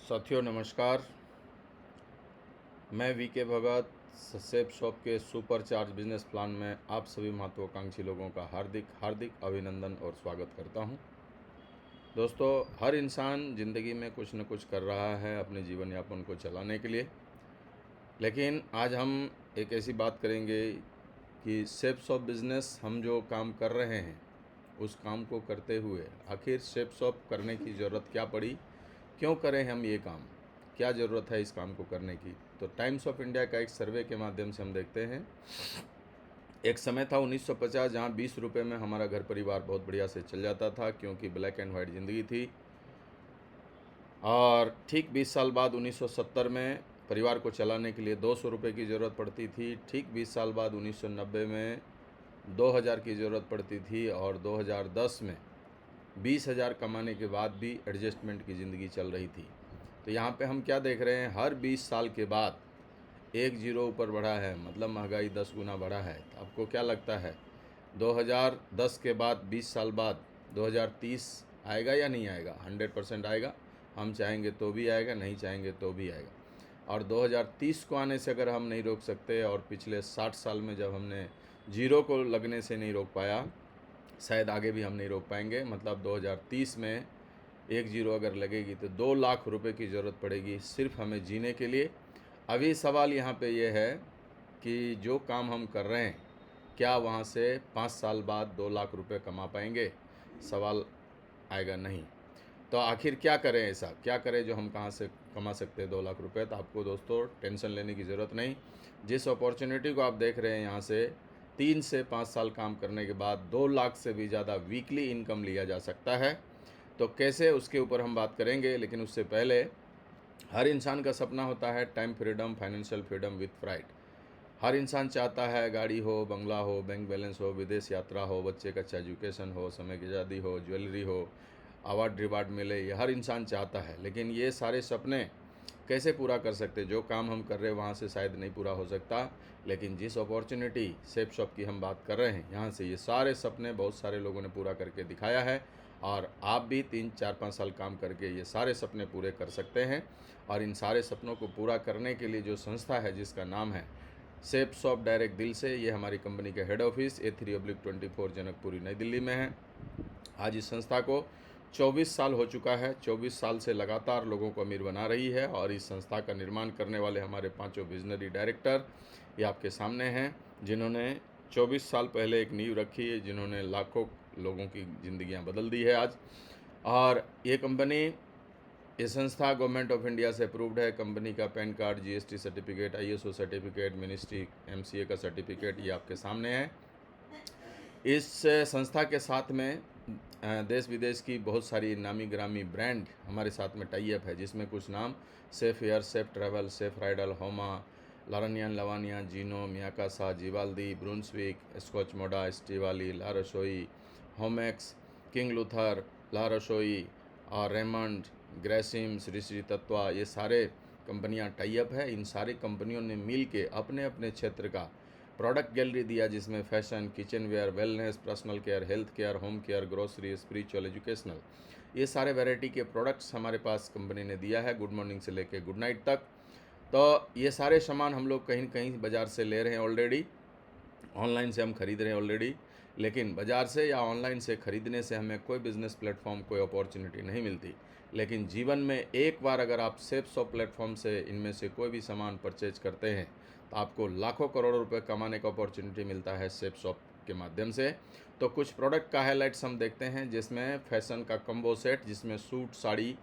साथियों नमस्कार। मैं वीके भगत सेफ शॉप के सुपर चार्ज बिजनेस प्लान में आप सभी महत्वाकांक्षी लोगों का हार्दिक हार्दिक अभिनंदन और स्वागत करता हूं। दोस्तों, हर इंसान ज़िंदगी में कुछ न कुछ कर रहा है अपने जीवन यापन को चलाने के लिए, लेकिन आज हम एक ऐसी बात करेंगे कि सेफ शॉप बिज़नेस हम जो काम कर रहे हैं उस काम को करते हुए आखिर सेफ शॉप करने की ज़रूरत क्या पड़ी, क्यों करें हम ये काम, क्या ज़रूरत है इस काम को करने की। तो टाइम्स ऑफ इंडिया का एक सर्वे के माध्यम से हम देखते हैं, एक समय था 1950 जहाँ 20 रुपये में हमारा घर परिवार बहुत बढ़िया से चल जाता था, क्योंकि ब्लैक एंड वाइट ज़िंदगी थी। और ठीक 20 साल बाद 1970 में परिवार को चलाने के लिए 200 रुपये की ज़रूरत पड़ती थी। ठीक 20 साल बाद 1990 में 2000 की ज़रूरत पड़ती थी, और 2010 में 20,000 कमाने के बाद भी एडजस्टमेंट की ज़िंदगी चल रही थी। तो यहाँ पे हम क्या देख रहे हैं, हर 20 साल के बाद एक जीरो ऊपर बढ़ा है, मतलब महंगाई 10 गुना बढ़ा है। तो आपको क्या लगता है 2010 के बाद 20 साल बाद 2030 आएगा या नहीं आएगा? 100% आएगा। हम चाहेंगे तो भी आएगा, नहीं चाहेंगे तो भी आएगा। और 2030 को आने से अगर हम नहीं रोक सकते, और पिछले 60 साल में जब हमने जीरो को लगने से नहीं रोक पाया, शायद आगे भी हम नहीं रोक पाएंगे। मतलब 2030 में एक जीरो अगर लगेगी तो 2 लाख रुपए की ज़रूरत पड़ेगी सिर्फ हमें जीने के लिए। अभी सवाल यहाँ पे ये है कि जो काम हम कर रहे हैं, क्या वहाँ से 5 साल बाद 2 लाख रुपए कमा पाएंगे? सवाल आएगा नहीं। तो आखिर क्या करें, ऐसा क्या करें जो हम कहाँ से कमा सकते हैं 2 लाख रुपए? तो आपको दोस्तों टेंशन लेने की ज़रूरत नहीं। जिस अपॉर्चुनिटी को आप देख रहे हैं, यहाँ से 3 से 5 साल काम करने के बाद 2 लाख से भी ज़्यादा वीकली इनकम लिया जा सकता है। तो कैसे, उसके ऊपर हम बात करेंगे, लेकिन उससे पहले हर इंसान का सपना होता है time freedom, financial freedom with pride. हर इंसान चाहता है गाड़ी हो, बंगला हो, बैंक बैलेंस हो, विदेश यात्रा हो, बच्चे का अच्छा एजुकेशन हो, समय की आज़ादी हो, ज्वेलरी हो, अवार्ड रिवार्ड मिले, ये हर इंसान चाहता है। लेकिन ये सारे सपने कैसे पूरा कर सकते? जो काम हम कर रहे हैं वहाँ से शायद नहीं पूरा हो सकता, लेकिन जिस अपॉर्चुनिटी सेफ शॉप की हम बात कर रहे हैं, यहाँ से ये सारे सपने बहुत सारे लोगों ने पूरा करके दिखाया है। और आप भी 3 4 5 साल काम करके ये सारे सपने पूरे कर सकते हैं। और इन सारे सपनों को पूरा करने के लिए जो संस्था है जिसका नाम है सेफ शॉप डायरेक्ट दिल से, ये हमारी कंपनी के हेड ऑफिस A3/24 जनकपुरी नई दिल्ली में है। आज इस संस्था को 24 साल हो चुका है। 24 साल से लगातार लोगों को अमीर बना रही है, और इस संस्था का निर्माण करने वाले हमारे 5 विजनरी डायरेक्टर ये आपके सामने हैं, जिन्होंने 24 साल पहले एक नींव रखी है, जिन्होंने लाखों लोगों की ज़िंदगियां बदल दी है आज। और ये संस्था गवर्नमेंट ऑफ इंडिया से अप्रूव्ड है। कंपनी का pan card, GST certificate, ISO certificate, ministry MCA का सर्टिफिकेट ये आपके सामने है। इस संस्था के साथ में देश विदेश की बहुत सारी नामी ग्रामी ब्रांड हमारे साथ में टाई अप है, जिसमें कुछ नाम safe air, safe travel, safe Rydal, होमा, लारनियन, लवानिया, जीनो, मियाकासा, जीवाल्दी, ब्रुंसविक, स्कॉच मोडा, स्टीवाली, ला रसोई, होमेक्स, किंग लूथर, ला रसोई और रेमंड, ग्रेसिम, श्री श्री तत्वा, ये सारे कंपनियां टाई अप है। इन सारी कंपनियों ने मिल के अपने अपने क्षेत्र का प्रोडक्ट गैलरी दिया, जिसमें fashion, kitchen ware, wellness, personal care, health care, home care, grocery, spiritual, educational, ये सारे वैरायटी के प्रोडक्ट्स हमारे पास कंपनी ने दिया है, गुड मॉर्निंग से लेके गुड नाइट तक। तो ये सारे सामान हम लोग कहीं न कहीं बाज़ार से ले रहे हैं ऑलरेडी, ऑनलाइन से हम खरीद रहे हैं ऑलरेडी। लेकिन बाज़ार से या ऑनलाइन से ख़रीदने से हमें कोई बिज़नेस प्लेटफॉर्म, कोई अपॉर्चुनिटी नहीं मिलती। लेकिन जीवन में एक बार अगर आप सेफ शॉप प्लेटफॉर्म से इनमें से कोई भी सामान परचेज करते हैं, तो आपको लाखों करोड़ों रुपए कमाने का अपॉर्चुनिटी मिलता है सेफ शॉप के माध्यम से। तो कुछ प्रोडक्ट का हाईलाइट्स हम देखते हैं, जिसमें फैशन का कम्बो सेट, जिसमें सूट, साड़ी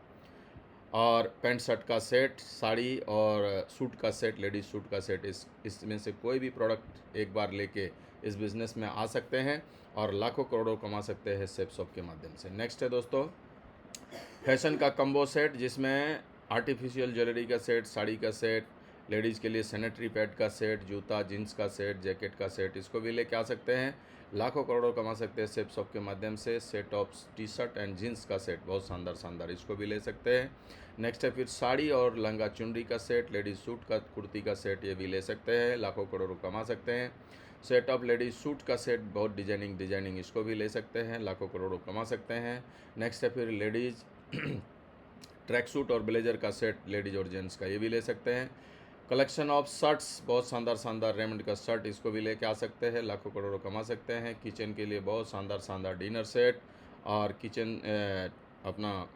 और पैंट शर्ट का सेट, साड़ी और सूट का सेट, लेडीज सूट का सेट, इसमें से कोई भी प्रोडक्ट एक बार लेके इस बिज़नेस में आ सकते हैं और लाखों करोड़ों कमा सकते हैं सेफ शॉप के माध्यम से। नेक्स्ट है दोस्तों फैशन का कम्बो सेट, जिसमें आर्टिफिशियल ज्वेलरी का सेट, साड़ी का सेट, लेडीज़ के लिए सैनिटरी पैड का सेट, जूता, जीन्स का सेट, जैकेट का सेट, इसको भी लेके आ सकते हैं। लाखों करोड़ों कमा सकते हैं सेफ शॉप के माध्यम से। Set of T shirt and jeans का सेट, बहुत शानदार शानदार, इसको भी ले सकते हैं। नेक्स्ट है फिर साड़ी और लहंगा चुनरी का सेट, लेडीज़ सूट का, कुर्ती का सेट, ये भी ले सकते हैं, लाखों करोड़ों कमा सकते हैं। सेट ऑफ लेडीज़ सूट का सेट, बहुत डिजाइनिंग, इसको भी ले सकते हैं, लाखों करोड़ों कमा सकते हैं। नेक्स्ट है फिर लेडीज़ ट्रैक सूट और ब्लेजर का सेट लेडीज और जेंट्स का, ये भी ले सकते हैं। कलेक्शन ऑफ शर्ट्स, बहुत शानदार शानदार रेमंड का शर्ट, इसको भी लेके आ सकते हैं, लाखों करोड़ों कमा सकते हैं। किचन के लिए बहुत शानदार शानदार डिनर सेट और किचन अपना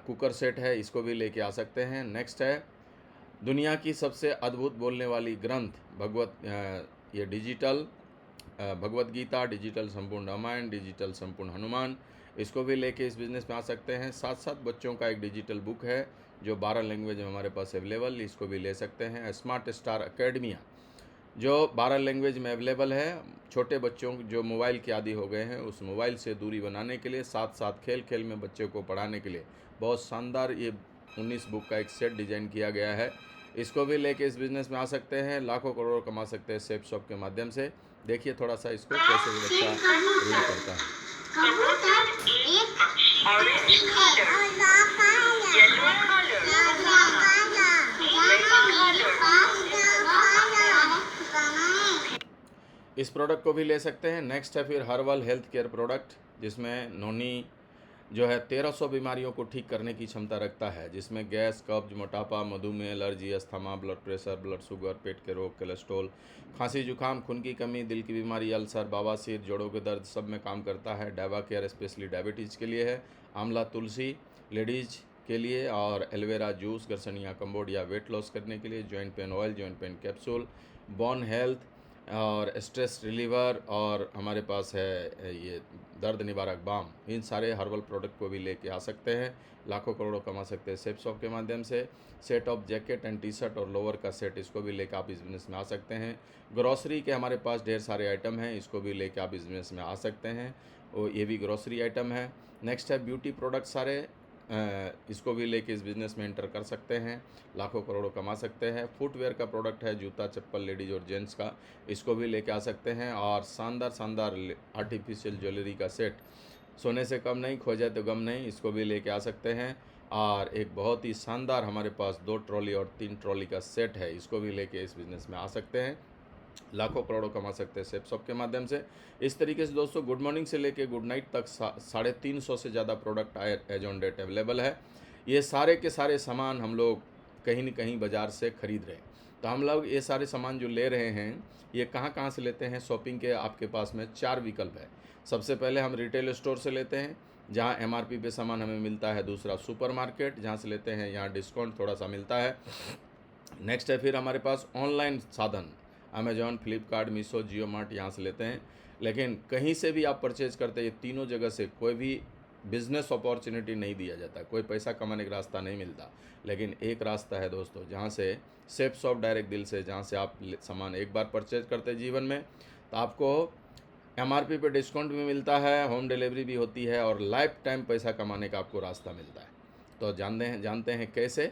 कुकर सेट है, इसको भी लेके आ सकते हैं। नेक्स्ट है दुनिया की सबसे अद्भुत बोलने वाली ग्रंथ ये डिजिटल भगवत गीता, डिजिटल संपूर्ण रामायण, डिजिटल संपूर्ण हनुमान, इसको भी लेके इस बिज़नेस में आ सकते हैं। साथ साथ बच्चों का एक डिजिटल बुक है जो 12 लैंग्वेज में हमारे पास अवेलेबल, इसको भी ले सकते हैं। स्मार्ट स्टार अकेडमिया जो 12 लैंग्वेज में अवेलेबल है, छोटे बच्चों जो मोबाइल के आदी हो गए हैं उस मोबाइल से दूरी बनाने के लिए, साथ साथ खेल खेल में बच्चों को पढ़ाने के लिए बहुत शानदार ये 19 बुक का एक सेट डिज़ाइन किया गया है, इसको भी लेके इस बिज़नेस में आ सकते हैं, लाखों करोड़ कमा सकते हैं सेफ शॉप के माध्यम से। देखिए थोड़ा सा इसको कैसे ये बच्चा रीड करता है। कबूतर एक ऑरेंज कलर, येलो कलर, इस प्रोडक्ट को भी ले सकते हैं। नेक्स्ट है फिर हर्बल हेल्थ केयर प्रोडक्ट, जिसमें नोनी जो है 1300 बीमारियों को ठीक करने की क्षमता रखता है, जिसमें गैस, कब्ज, मोटापा, मधुमेह, allergy, asthma, blood pressure, blood sugar, पेट के रोग, कोलेस्ट्रॉल, खांसी जुकाम, खून की कमी, दिल की बीमारी, अल्सर, बवासीर, जोड़ों के दर्द, सब में काम करता है। डावा केयर स्पेशली डायबिटीज़ के लिए है। आंवला तुलसी लेडीज के लिए, और aloe vera juice garcinia cambogia weight loss करने के लिए, joint pain oil, joint pain capsule, bone health और स्ट्रेस रिलीवर, और हमारे पास है ये दर्द निवारक बाम। इन सारे हर्बल प्रोडक्ट को भी लेके आ सकते हैं, लाखों करोड़ों कमा सकते हैं सेफ शॉप के माध्यम से। Set of jacket and T shirt और लोअर का सेट, इसको भी लेकर आप इस बिज़नेस में आ सकते हैं। ग्रॉसरी के हमारे पास ढेर सारे आइटम हैं, इसको भी लेकर आप बिज़नेस में आ सकते हैं, और ये भी ग्रॉसरी आइटम है। नेक्स्ट है ब्यूटी प्रोडक्ट सारे, इसको भी लेके इस बिज़नेस में एंटर कर सकते हैं, लाखों करोड़ों कमा सकते हैं। फुटवेयर का प्रोडक्ट है, जूता चप्पल लेडीज और जेंट्स का, इसको भी लेके आ सकते हैं। और शानदार शानदार आर्टिफिशियल ज्वेलरी का सेट, सोने से कम नहीं, खो जाए तो गम नहीं, इसको भी लेके आ सकते हैं। और एक बहुत ही शानदार हमारे पास 2 ट्रॉली और 3 ट्रॉली का सेट है, इसको भी लेके इस बिज़नेस में आ सकते हैं, लाखों करोड़ों कमा सकते हैं सेफ शॉप के माध्यम से। इस तरीके से दोस्तों गुड मॉर्निंग से लेके गुड नाइट तक 350 से ज़्यादा product as on date available है। ये सारे के सारे सामान हम लोग कहीं न कहीं बाज़ार से ख़रीद रहे हैं, तो हम लोग ये सारे सामान जो ले रहे हैं ये कहाँ कहाँ से लेते हैं। शॉपिंग के आपके पास में 4 विकल्प है। सबसे पहले हम रिटेल स्टोर से लेते हैं, जहाँ MRP पे सामान हमें मिलता है। दूसरा सुपर मार्केट, जहाँ से लेते हैं यहाँ डिस्काउंट थोड़ा सा मिलता है। नेक्स्ट है फिर हमारे पास ऑनलाइन साधन, अमेजॉन, फ्लिपकार्ट, मीशो, जियो मार्ट, यहाँ से लेते हैं। लेकिन कहीं से भी आप परचेज़ करते हैं, ये तीनों जगह से कोई भी बिज़नेस अपॉर्चुनिटी नहीं दिया जाता, कोई पैसा कमाने का रास्ता नहीं मिलता। लेकिन एक रास्ता है दोस्तों, जहाँ से सेफ शॉप डायरेक्ट दिल से, जहाँ से आप सामान एक बार परचेज करते हैं जीवन में, तो आपको MRP पे डिस्काउंट भी मिलता है, होम डिलीवरी भी होती है, और लाइफ टाइम पैसा कमाने का आपको रास्ता मिलता है। तो जानते हैं कैसे,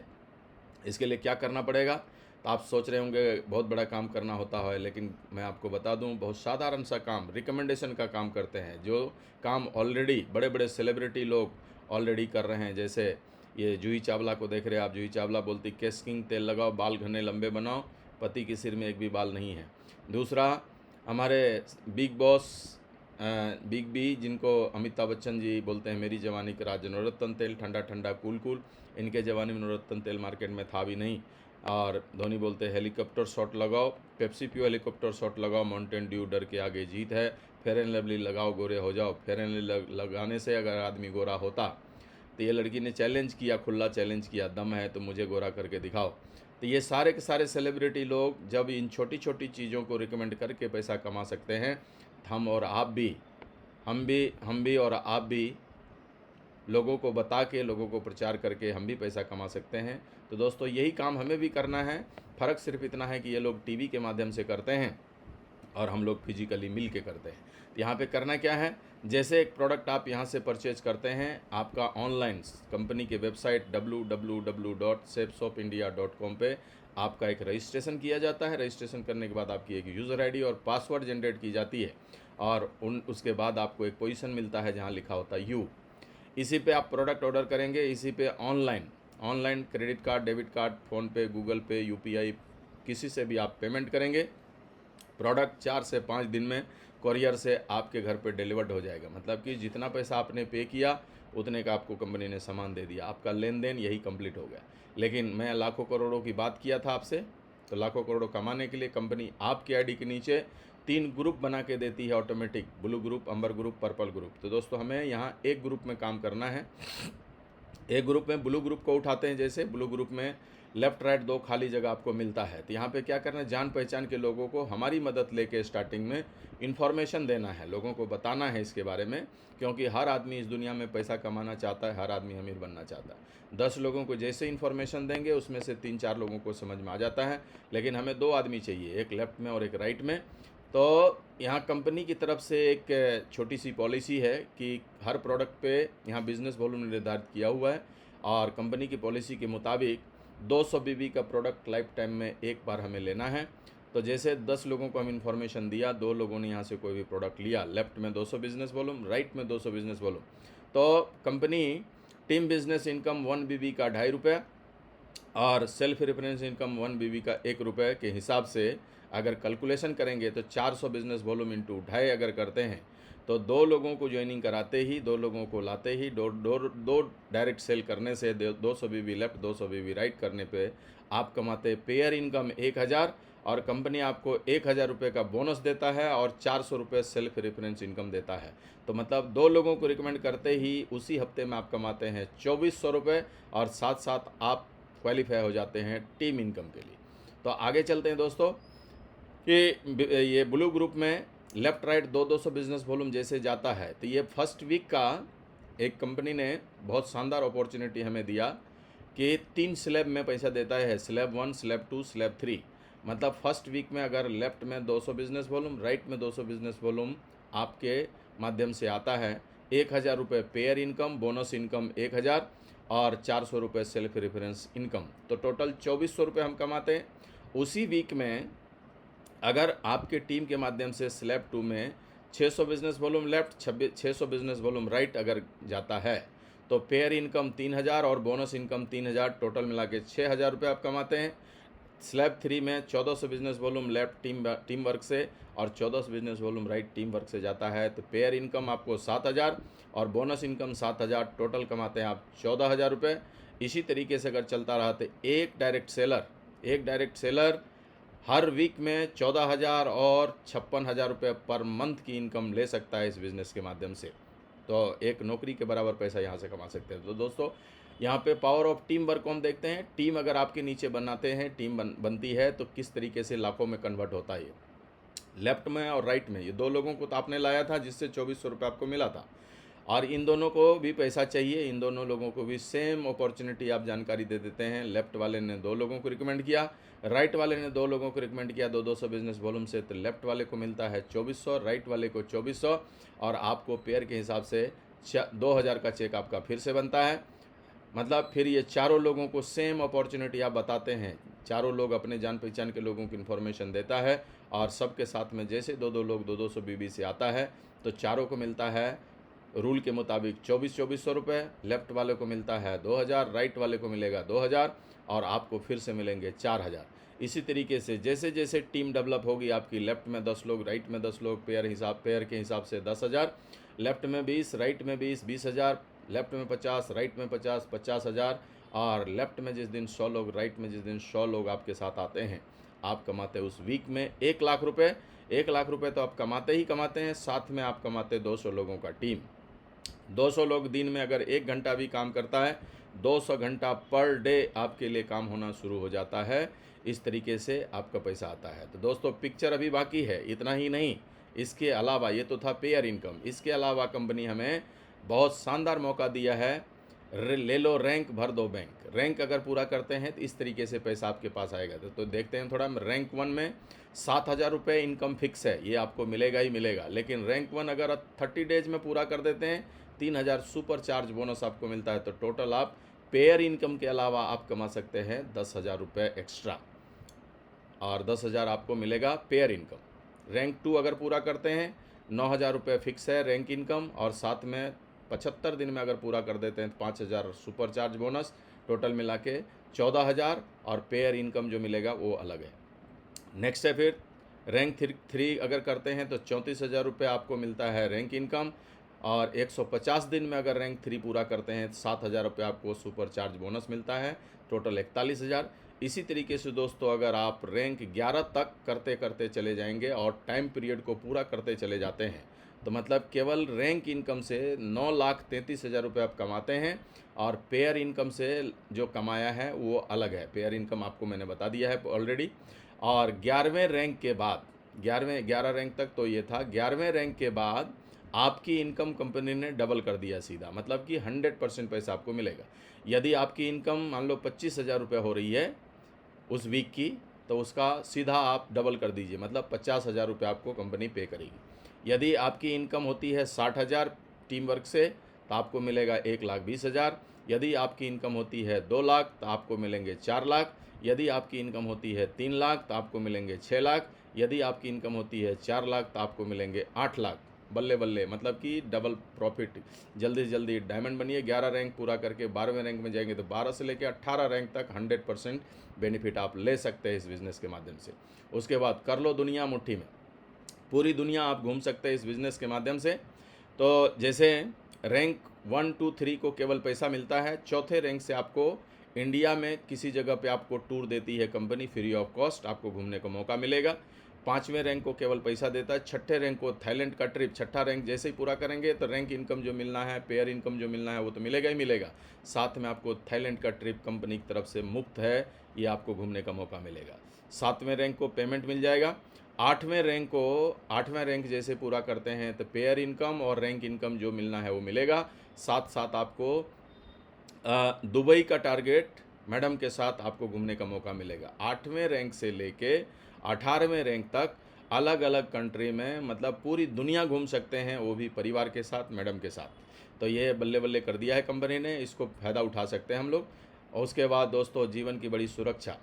इसके लिए क्या करना पड़ेगा। तो आप सोच रहे होंगे बहुत बड़ा काम करना होता है, लेकिन मैं आपको बता दूं बहुत साधारण सा काम, रिकमेंडेशन का काम करते हैं, जो काम ऑलरेडी बड़े बड़े सेलिब्रिटी लोग ऑलरेडी कर रहे हैं। जैसे ये जूही चावला को देख रहे हैं आप, जूही चावला बोलती केस किंग तेल लगाओ, बाल घने लंबे बनाओ, पति के सिर में एक भी बाल नहीं है। दूसरा हमारे बिग बॉस बिग बी, जिनको अमिताभ बच्चन जी बोलते हैं मेरी जवानी का राज, नवरत्न तेल ठंडा ठंडा कूल कूल, इनके जवानी में नवरत्न तेल मार्केट में था भी नहीं। और धोनी बोलते हैं हेलीकॉप्टर शॉट लगाओ, पेप्सी पियो हेलीकॉप्टर शॉट लगाओ, माउंटेन ड्यू डर के आगे जीत है, फेयर एंड लवली लगाओ गोरे हो जाओ। फेयर एंड लवली लगाने से अगर आदमी गोरा होता, तो ये लड़की ने चैलेंज किया, खुला चैलेंज किया, दम है तो मुझे गोरा करके दिखाओ। तो ये सारे के सारे सेलिब्रिटी लोग जब इन छोटी छोटी चीज़ों को रिकमेंड करके पैसा कमा सकते हैं, हम और आप भी, हम भी और आप भी लोगों को बता के, लोगों को प्रचार करके हम भी पैसा कमा सकते हैं। तो दोस्तों यही काम हमें भी करना है। फ़र्क सिर्फ इतना है कि ये लोग टीवी के माध्यम से करते हैं और हम लोग फिजिकली मिल के करते हैं। तो यहाँ पे करना क्या है, जैसे एक प्रोडक्ट आप यहाँ से परचेज करते हैं, आपका ऑनलाइन कंपनी के वेबसाइट www.safeshopindia.com पे आपका एक रजिस्ट्रेशन किया जाता है। रजिस्ट्रेशन करने के बाद आपकी एक यूज़र आईडी और पासवर्ड जनरेट की जाती है, और उसके बाद आपको एक पोजीशन मिलता है जहाँ लिखा होता है यू। इसी पे आप प्रोडक्ट ऑर्डर करेंगे, इसी पे online credit card, debit card, PhonePe, Google पे, UPI, किसी से भी आप पेमेंट करेंगे, प्रोडक्ट 4 से 5 दिन में कोरियर से आपके घर पे डिलीवर्ड हो जाएगा। मतलब कि जितना पैसा आपने पे किया उतने का आपको कंपनी ने सामान दे दिया, आपका लेन देन यही कंप्लीट हो गया। लेकिन मैं लाखों करोड़ों की बात किया था आपसे, तो लाखों करोड़ों कमाने के लिए कंपनी आपके आईडी के नीचे 3 ग्रुप बना के देती है ऑटोमेटिक, ब्लू ग्रुप, अंबर ग्रुप, पर्पल ग्रुप। तो दोस्तों हमें यहाँ एक ग्रुप में काम करना है। एक ग्रुप में ब्लू ग्रुप को उठाते हैं, जैसे ब्लू ग्रुप में लेफ्ट राइट 2 खाली जगह आपको मिलता है। तो यहाँ पे क्या करना है, जान पहचान के लोगों को हमारी मदद लेके स्टार्टिंग में इन्फॉर्मेशन देना है, लोगों को बताना है इसके बारे में, क्योंकि हर आदमी इस दुनिया में पैसा कमाना चाहता है, हर आदमी अमीर बनना चाहता है। 10 लोगों को जैसे इन्फॉर्मेशन देंगे उसमें से 3-4 लोगों को समझ में आ जाता है, लेकिन हमें 2 आदमी चाहिए, एक लेफ्ट में और एक राइट में। तो यहाँ कंपनी की तरफ से एक छोटी सी पॉलिसी है कि हर प्रोडक्ट पे यहाँ बिजनेस वॉल्यूम निर्धारित किया हुआ है, और कंपनी की पॉलिसी के मुताबिक 200 बीबी का प्रोडक्ट लाइफ टाइम में एक बार हमें लेना है। तो जैसे 10 लोगों को हम इन्फॉर्मेशन दिया, 2 लोगों ने यहाँ से कोई भी प्रोडक्ट लिया, लेफ्ट में 200 बिजनेस वॉल्यूम, राइट में 200 बिजनेस वॉल्यूम, तो कंपनी टीम बिजनेस इनकम 1 बीबी का ₹2.5 और सेल्फ रेफरेंस इनकम 1 बीबी का ₹1 के हिसाब से अगर कैलकुलेशन करेंगे तो 400 बिजनेस वॉल्यूम इंटू 2.5 अगर करते हैं तो 2 लोगों को ज्वाइनिंग कराते ही, 2 लोगों को लाते ही, दो डायरेक्ट सेल करने से 200 बीबी लेफ्ट 200 बीबी राइट करने पे आप कमाते पेयर इनकम 1000, और कंपनी आपको ₹1000 का बोनस देता है और ₹400 सेल्फ रेफरेंस इनकम देता है। तो मतलब 2 लोगों को रिकमेंड करते ही उसी हफ्ते में आप कमाते हैं ₹2400, और साथ साथ आप क्वालिफाई हो जाते हैं टीम इनकम के लिए। तो आगे चलते हैं दोस्तों कि ये ब्लू ग्रुप में लेफ्ट राइट 200 बिजनेस वॉल्यूम जैसे जाता है, तो ये फर्स्ट वीक का एक कंपनी ने बहुत शानदार अपॉर्चुनिटी हमें दिया कि 3 स्लैब में पैसा देता है, स्लैब 1, स्लैब 2, स्लैब 3। मतलब फर्स्ट वीक में अगर लेफ्ट में 200 बिजनेस वॉल्यूम, राइट में 200 बिजनेस वॉल्यूम आपके माध्यम से आता है, ₹1000 पेयर इनकम, बोनस इनकम 1000 और ₹400 सेल्फ रेफरेंस इनकम, तो टोटल ₹2400 हम कमाते हैं। उसी वीक में अगर आपके टीम के माध्यम से स्लैब 2 में 600 business volume left, 600 business volume right अगर जाता है तो पेयर इनकम 3000 और बोनस इनकम 3000, टोटल मिला के ₹6000 आप कमाते हैं। स्लैब 3 में 1400 business volume left team work से और 1400 business volume right team work से जाता है, तो पेयर इनकम आपको 7000 और बोनस इनकम 7000, टोटल कमाते हैं आप ₹14000। इसी तरीके से अगर चलता रहा तो एक डायरेक्ट सेलर हर वीक में 14,000 और 56,000 रुपये पर मंथ की इनकम ले सकता है इस बिज़नेस के माध्यम से। तो एक नौकरी के बराबर पैसा यहाँ से कमा सकते हैं। तो दोस्तों यहाँ पे पावर ऑफ टीम वर्क को हम देखते हैं। टीम अगर आपके नीचे बनाते हैं, टीम बनती है तो किस तरीके से लाखों में कन्वर्ट होता है। लेफ्ट में और राइट में ये 2 लोगों को तो आपने लाया था जिससे 2400 रुपये आपको मिला था, और इन दोनों को भी पैसा चाहिए, इन दोनों लोगों को भी सेम अपॉर्चुनिटी आप जानकारी दे देते हैं। लेफ्ट वाले ने 2 लोगों को रिकमेंड किया, राइट वाले ने 2 लोगों को रिकमेंड किया 200 बिजनेस वॉल्यूम से, तो लेफ्ट वाले को मिलता है 2400, राइट वाले को 2400, और आपको पेयर के हिसाब से 2000 का चेक आपका फिर से बनता है। मतलब फिर ये चारों लोगों को सेम अपॉर्चुनिटी आप बताते हैं, चारों लोग अपने जान पहचान के लोगों की इन्फॉर्मेशन देता है, और सबके साथ में जैसे 2-2 लोग 200 बीबी से आता है तो चारों को मिलता है रूल के मुताबिक 2400 रुपये, लेफ्ट वाले को मिलता है 2000, राइट वाले को मिलेगा 2000, और आपको फिर से मिलेंगे 4000। इसी तरीके से जैसे जैसे टीम डेवलप होगी आपकी, लेफ्ट में 10 लोग, राइट में 10 लोग, पेयर के हिसाब से 10,000, लेफ्ट में 20, राइट में 20,000, लेफ्ट में 50, राइट में 50,000, और लेफ्ट में जिस दिन 100 लोग, राइट में जिस दिन 100 लोग आपके साथ आते हैं, आप कमाते उस वीक में 1 लाख रुपये। 1 लाख रुपये तो आप कमाते ही कमाते हैं, साथ में आप कमाते 200 लोगों का टीम। 200 लोग दिन में अगर 1 घंटा भी काम करता है, 200 घंटा पर डे आपके लिए काम होना शुरू हो जाता है। इस तरीके से आपका पैसा आता है। तो दोस्तों पिक्चर अभी बाकी है, इतना ही नहीं, इसके अलावा ये तो था पेयर इनकम, इसके अलावा कंपनी हमें बहुत शानदार मौका दिया है, ले लो रैंक भर दो बैंक। रैंक अगर पूरा करते हैं तो इस तरीके से पैसा आपके पास आएगा। तो देखते हैं थोड़ा, रैंक 1 में 7,000 रुपये इनकम फिक्स है, ये आपको मिलेगा ही मिलेगा। लेकिन रैंक 1 अगर 30 डेज में पूरा कर देते हैं 3,000 सुपर चार्ज बोनस आपको मिलता है। तो टोटल आप पेयर इनकम के अलावा आप कमा सकते हैं 10,000 रुपये एक्स्ट्रा, और 10,000 आपको मिलेगा पेयर इनकम। रैंक 2 अगर पूरा करते हैं 9,000 रुपये फिक्स है रैंक इनकम, और साथ में 75 दिन में अगर पूरा कर देते हैं तो 5,000 सुपर चार्ज बोनस, टोटल मिला के 14,000, और पेयर इनकम जो मिलेगा वो अलग है। नेक्स्ट है फिर रैंक 3 अगर करते हैं तो 34,000 रुपये आपको मिलता है रैंक इनकम, और 150 दिन में अगर रैंक 3 पूरा करते हैं तो 7,000 रुपये आपको सुपर चार्ज बोनस मिलता है, टोटल 41,000। इसी तरीके से दोस्तों अगर आप रैंक 11 तक करते करते चले जाएंगे और टाइम पीरियड को पूरा करते चले जाते हैं तो मतलब केवल रैंक इनकम से 9,33,000 रुपये आप कमाते हैं, और पेयर इनकम से जो कमाया है वो अलग है। पेयर इनकम आपको मैंने बता दिया है ऑलरेडी। और 11वें रैंक के बाद 11 रैंक तक तो ये था, 11वें रैंक के बाद आपकी इनकम कंपनी ने डबल कर दिया सीधा, मतलब कि 100% पैसा आपको मिलेगा। यदि आपकी इनकम मान लो 25,000 रुपये हो रही है उस वीक की, तो उसका सीधा आप डबल कर दीजिए, मतलब 50,000 रुपये आपको कंपनी पे करेगी। यदि आपकी इनकम होती है 60,000 टीम वर्क से तो आपको मिलेगा 1,20,000। यदि आपकी इनकम होती है 2 लाख तो आपको मिलेंगे 4 लाख। यदि आपकी इनकम होती है 3 लाख तो आपको मिलेंगे 6 लाख। यदि आपकी इनकम होती है 4 लाख तो आपको मिलेंगे 8 लाख। बल्ले बल्ले, मतलब कि डबल प्रॉफिट। जल्दी से जल्दी डायमंड बनिए। 11 रैंक पूरा करके 12वें रैंक में जाएंगे तो 12 से लेकर 18 रैंक तक 100% बेनिफिट आप ले सकते हैं इस बिज़नेस के माध्यम से। उसके बाद कर लो दुनिया मुट्ठी में, पूरी दुनिया आप घूम सकते हैं इस बिज़नेस के माध्यम से। तो जैसे रैंक 1, 2, 3 को केवल पैसा मिलता है, चौथे रैंक से आपको इंडिया में किसी जगह पे आपको टूर देती है कंपनी, फ्री ऑफ कॉस्ट आपको घूमने का मौका मिलेगा। 5वें रैंक को केवल पैसा देता है। 6ठे रैंक को थाईलैंड का ट्रिप, 6ठा रैंक जैसे ही पूरा करेंगे तो रैंक इनकम जो मिलना है, पेयर इनकम जो मिलना है वो तो मिलेगा ही मिलेगा। साथ में आपको थाईलैंड का ट्रिप कंपनी की तरफ से मुफ्त है, ये आपको घूमने का मौका मिलेगा। 7वें रैंक को पेमेंट मिल जाएगा। 8वें रैंक जैसे पूरा करते हैं तो पेयर इनकम और रैंक इनकम जो मिलना है वो मिलेगा। साथ साथ आपको दुबई का टारगेट मैडम के साथ आपको घूमने का मौका मिलेगा। 8वें रैंक से लेके 18वें रैंक तक अलग अलग कंट्री में, मतलब पूरी दुनिया घूम सकते हैं, वो भी परिवार के साथ, मैडम के साथ। तो ये बल्ले बल्ले कर दिया है कंपनी ने, इसको फ़ायदा उठा सकते हैं हम लोग। और उसके बाद दोस्तों जीवन की बड़ी सुरक्षा,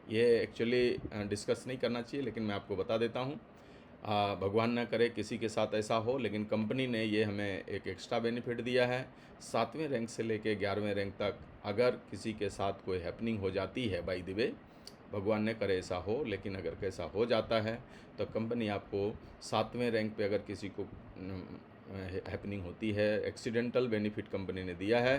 ये एक्चुअली डिस्कस नहीं करना चाहिए लेकिन मैं आपको बता देता हूँ। भगवान ना करे किसी के साथ ऐसा हो, लेकिन कंपनी ने ये हमें एक एक्स्ट्रा बेनिफिट दिया है। 7वें रैंक से लेके 11वें रैंक तक अगर किसी के साथ कोई हैपनिंग हो जाती है, बाय द वे भगवान ने करे ऐसा हो, लेकिन अगर कैसा हो जाता है तो कंपनी आपको 7वें रैंक पे अगर किसी को हैपनिंग होती है, एक्सीडेंटल बेनिफिट कंपनी ने दिया है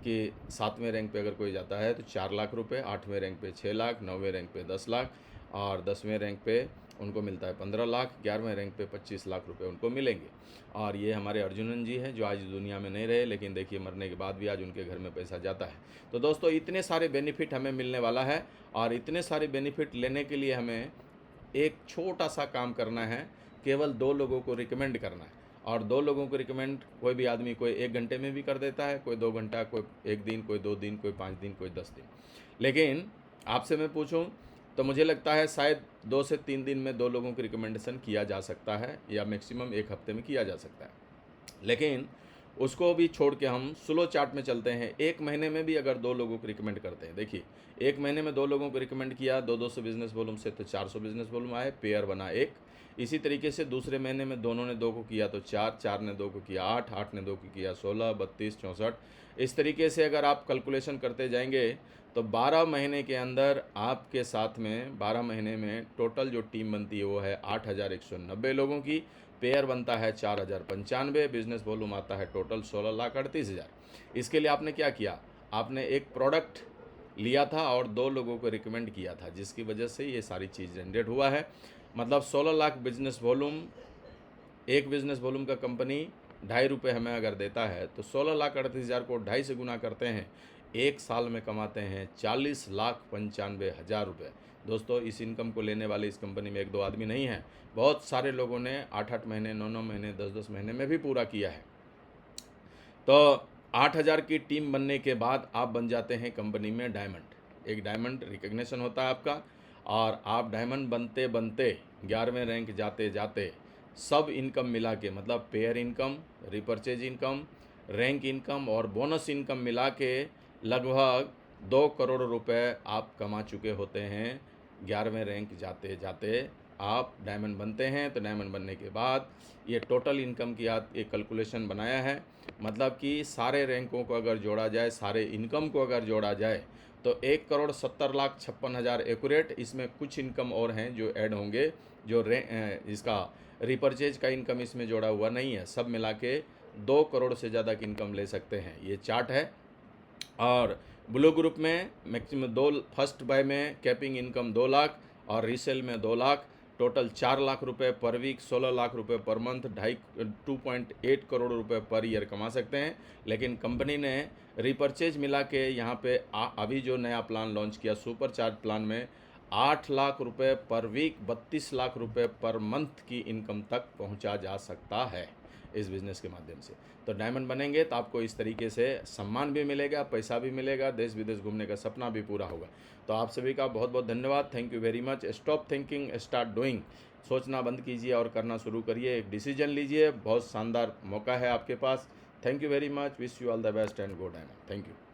कि 7वें रैंक पे अगर कोई जाता है तो 4 लाख रुपए, 8वें रैंक पे 6 लाख, 9वें रैंक पे 10 लाख और 10वें रैंक पे उनको मिलता है 15 लाख, 11वें रैंक पे 25 लाख रुपए उनको मिलेंगे। और ये हमारे अर्जुनन जी हैं जो आज दुनिया में नहीं रहे, लेकिन देखिए मरने के बाद भी आज उनके घर में पैसा जाता है। तो दोस्तों इतने सारे बेनिफिट हमें मिलने वाला है, और इतने सारे बेनिफिट लेने के लिए हमें एक छोटा सा काम करना है, केवल 2 लोगों को रिकमेंड करना है। और 2 लोगों को रिकमेंड कोई भी आदमी, कोई 1 घंटे में भी कर देता है, कोई 2 घंटा, कोई 1 दिन, कोई 2 दिन, कोई 5 दिन, कोई 10 दिन। लेकिन आपसे मैं पूछूं तो मुझे लगता है शायद 2 से 3 दिन में 2 लोगों की रिकमेंडेशन किया जा सकता है, या मैक्सिमम 1 हफ्ते में किया जा सकता है। लेकिन उसको भी छोड़ के हम स्लो चार्ट में चलते हैं। 1 महीने में भी अगर 2 लोगों को रिकमेंड करते हैं, देखिए 1 महीने में 2 लोगों को रिकमेंड किया, 200 बिजनेस वॉल्यूम से तो 400 बिजनेस वॉल्यूम आए, पेयर बना 1। इसी तरीके से दूसरे महीने में दोनों ने 2 को किया तो 4, 4 ने 2 को किया 8, 8 ने 2 को किया 16, 32, 64। इस तरीके से अगर आप कैलकुलेशन करते जाएंगे तो 12 महीने के अंदर आपके साथ में 12 महीने में टोटल जो टीम बनती है वो है 8,190 लोगों की। पेयर बनता है 4,095, बिजनेस वॉल्यूम आता है टोटल 16,38,000। इसके लिए आपने क्या किया, आपने एक प्रोडक्ट लिया था और 2 लोगों को रिकमेंड किया था, जिसकी वजह से ये सारी चीज़ जनरेट हुआ है। मतलब 16 लाख बिजनेस वॉल्यूम, एक बिजनेस वॉल्यूम का कंपनी 2.5 रुपये हमें अगर देता है तो 16,38,000 को 2.5 से गुना करते हैं, 1 साल में कमाते हैं 40,95,000 रुपये। दोस्तों इस इनकम को लेने वाले इस कंपनी में 1-2 आदमी नहीं हैं, बहुत सारे लोगों ने 8-8 महीने, 9-9 महीने, 10-10 महीने में भी पूरा किया है। तो 8,000 की टीम बनने के बाद आप बन जाते हैं कंपनी में डायमंड। एक डायमंड रिकग्निशन होता है आपका, और आप डायमंड बनते बनते 11वें रैंक जाते जाते सब इनकम मिला के, मतलब pair income, repurchase income, rank income और बोनस इनकम मिला के लगभग 2 करोड़ रुपए आप कमा चुके होते हैं। 11वें रैंक जाते जाते आप डायमंड बनते हैं। तो डायमंड बनने के बाद ये टोटल इनकम की आप एक कैलकुलेशन बनाया है, मतलब कि सारे रैंकों को अगर जोड़ा जाए, सारे इनकम को अगर जोड़ा जाए तो 1,70,56,000 एक्यूरेट। इसमें कुछ इनकम और हैं जो ऐड होंगे, जो इसका रिपर्चेज का इनकम इसमें जोड़ा हुआ नहीं है, सब मिला के 2 करोड़ से ज़्यादा की इनकम ले सकते हैं। ये चार्ट है। और ब्लू ग्रुप में मैक्सिमम 2 फर्स्ट बाय में कैपिंग इनकम 2 लाख और रीसेल में 2 लाख, टोटल 4 लाख रुपए पर वीक, 16 लाख रुपए पर मंथ, 2.8 करोड़ रुपए पर ईयर कमा सकते हैं। लेकिन कंपनी ने रिपर्चेज मिला के यहाँ पे अभी जो नया प्लान लॉन्च किया सुपर चार्ज प्लान में 8 लाख रुपए पर वीक, 32 लाख रुपए पर मंथ की इनकम तक पहुँचा जा सकता है इस बिज़नेस के माध्यम से। तो डायमंड बनेंगे तो आपको इस तरीके से सम्मान भी मिलेगा, पैसा भी मिलेगा, देश विदेश घूमने का सपना भी पूरा होगा। तो आप सभी का बहुत बहुत धन्यवाद। Thank you very much. Stop thinking, start doing. सोचना बंद कीजिए और करना शुरू करिए। एक डिसीजन लीजिए। बहुत शानदार मौका है आपके पास। Thank you very much. Wish you all the best and go diamond. Thank you.